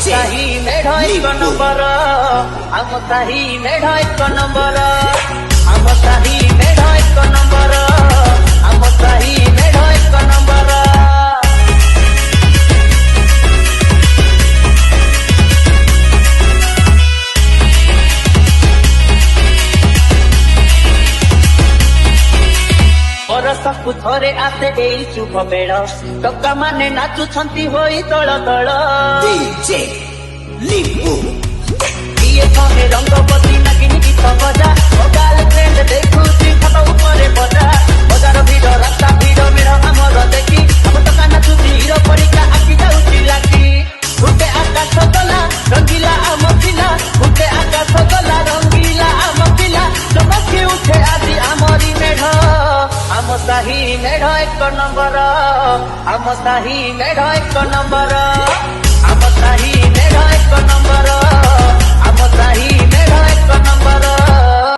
साही मेढ एक नंबर आम साही मेढ एक नंबर आम साही मेढ एक नंबर आम साही मेढ एक नंबर सबको थरे आसे एई शुभ बेड़ टका माने नाचुछंती होई तळ तळ डीजे लिपु किए कहे रंगवती नागिनी गीत बजा ओ गर्लफ्रेंड देखुची फटो उपरे बजा बजार भिड़ रास्ता भिड़ मेढ़ हमर देखी हम टका नाचुची हिरो परिका आखि जाउची लागी उठे आकाश गला रंगीला आम पिला उठे आकाश गला रंगीला आम पिला चमकी उठे आदि आमरी मेढ़ आम साही मेढ एक नंबर आम साही मेढ एक नंबर आम साही